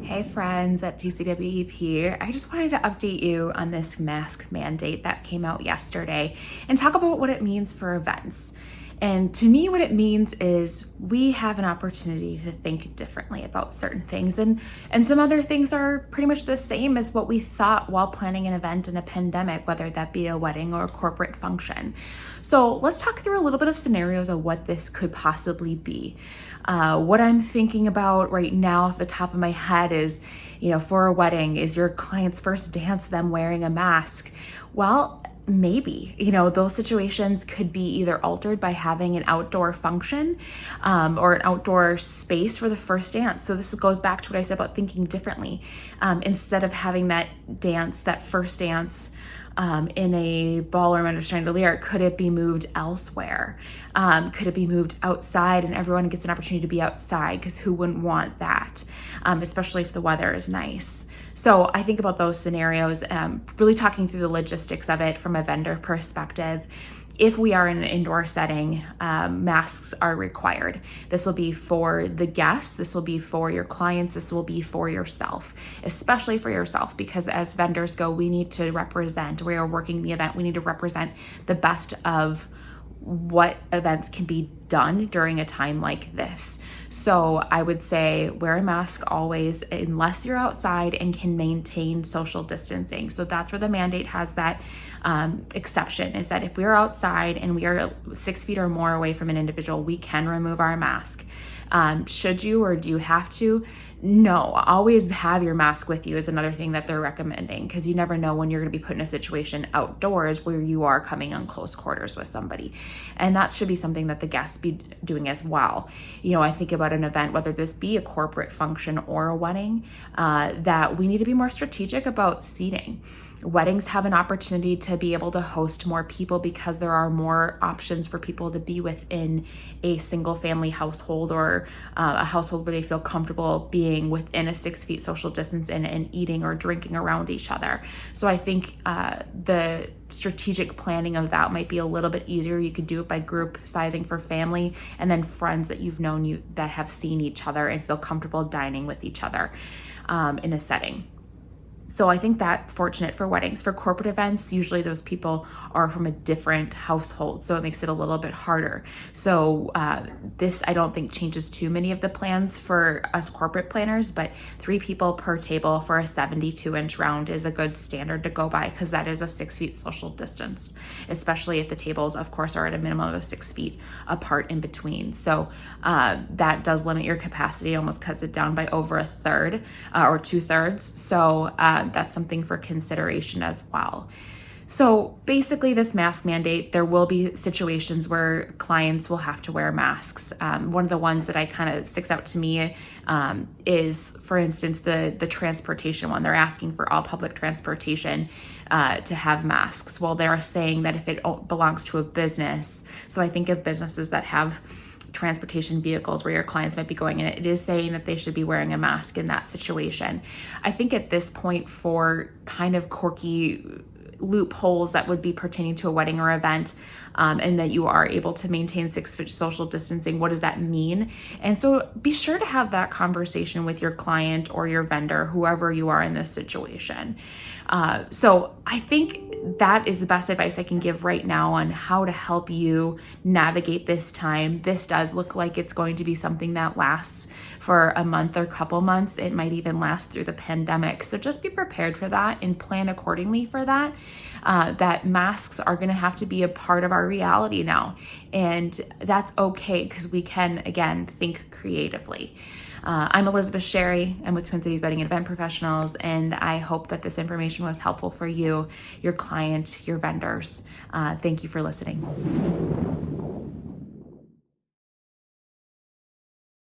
Hey friends at TCWEP. I just wanted to update you on this mask mandate that came out yesterday and talk about what it means for events. And to me, what it means is we have an opportunity to think differently about certain things, and some other things are pretty much the same as what we thought while planning an event in a pandemic, whether that be a wedding or a corporate function. So let's talk through a little bit of scenarios of what this could possibly be. What I'm thinking about right now off the top of my head is, for a wedding, is your client's first dance them wearing a mask? Well, maybe, those situations could be either altered by having an outdoor function or an outdoor space for the first dance. So this goes back to what I said about thinking differently. Instead of having that first dance in a ballroom under chandelier, could it be moved elsewhere? Could it be moved outside and everyone gets an opportunity to be outside? Because who wouldn't want that, especially if the weather is nice? So I think about those scenarios, really talking through the logistics of it from a vendor perspective. If we are in an indoor setting, masks are required. This will be for the guests, this will be for your clients, this will be for yourself, especially for yourself, because as vendors go, we need to represent, we are working the event, we need to represent the best of what events can be done during a time like this. So I would say wear a mask always, unless you're outside and can maintain social distancing. So that's where the mandate has that exception, is that if we are outside and we are 6 feet or more away from an individual, we can remove our mask. Should you, or do you have to? No, always have your mask with you is another thing that they're recommending, because you never know when you're going to be put in a situation outdoors where you are coming on close quarters with somebody. And that should be something that the guests be doing as well. I think about an event, whether this be a corporate function or a wedding, that we need to be more strategic about seating. Weddings have an opportunity to be able to host more people because there are more options for people to be within a single family household, or a household where they feel comfortable being within a 6 feet social distance and eating or drinking around each other. So I think the strategic planning of that might be a little bit easier. You could do it by group sizing for family, and then friends that you've known that have seen each other and feel comfortable dining with each other in a setting. So I think that's fortunate for weddings. For corporate events, usually those people are from a different household, so it makes it a little bit harder. So this, I don't think, changes too many of the plans for us corporate planners, but 3 people per table for a 72-inch round is a good standard to go by, because that is a 6 feet social distance, especially if the tables, of course, are at a minimum of 6 feet apart in between. So that does limit your capacity, almost cuts it down by over a third or 2/3. So that's something for consideration as well. So basically, this mask mandate, there will be situations where clients will have to wear masks. One of the ones that I kind of sticks out to me is, for instance, the transportation one. They're asking for all public transportation to have masks. Well, they're saying that if it belongs to a business, so I think of businesses that have transportation vehicles where your clients might be going in, it is saying that they should be wearing a mask in that situation. I think at this point, for kind of quirky loopholes that would be pertaining to a wedding or event, and that you are able to maintain 6 foot social distancing, what does that mean? And so be sure to have that conversation with your client or your vendor, whoever you are in this situation. So I think that is the best advice I can give right now on how to help you navigate this time. This does look like it's going to be something that lasts for a month or couple months. It might even last through the pandemic. So just be prepared for that and plan accordingly for that. That masks are going to have to be a part of our reality now. And that's okay, because we can, again, think creatively. I'm Elizabeth Sherry. I'm with Twin Cities Wedding and Event Professionals, and I hope that this information was helpful for you, your client, your vendors. Thank you for listening.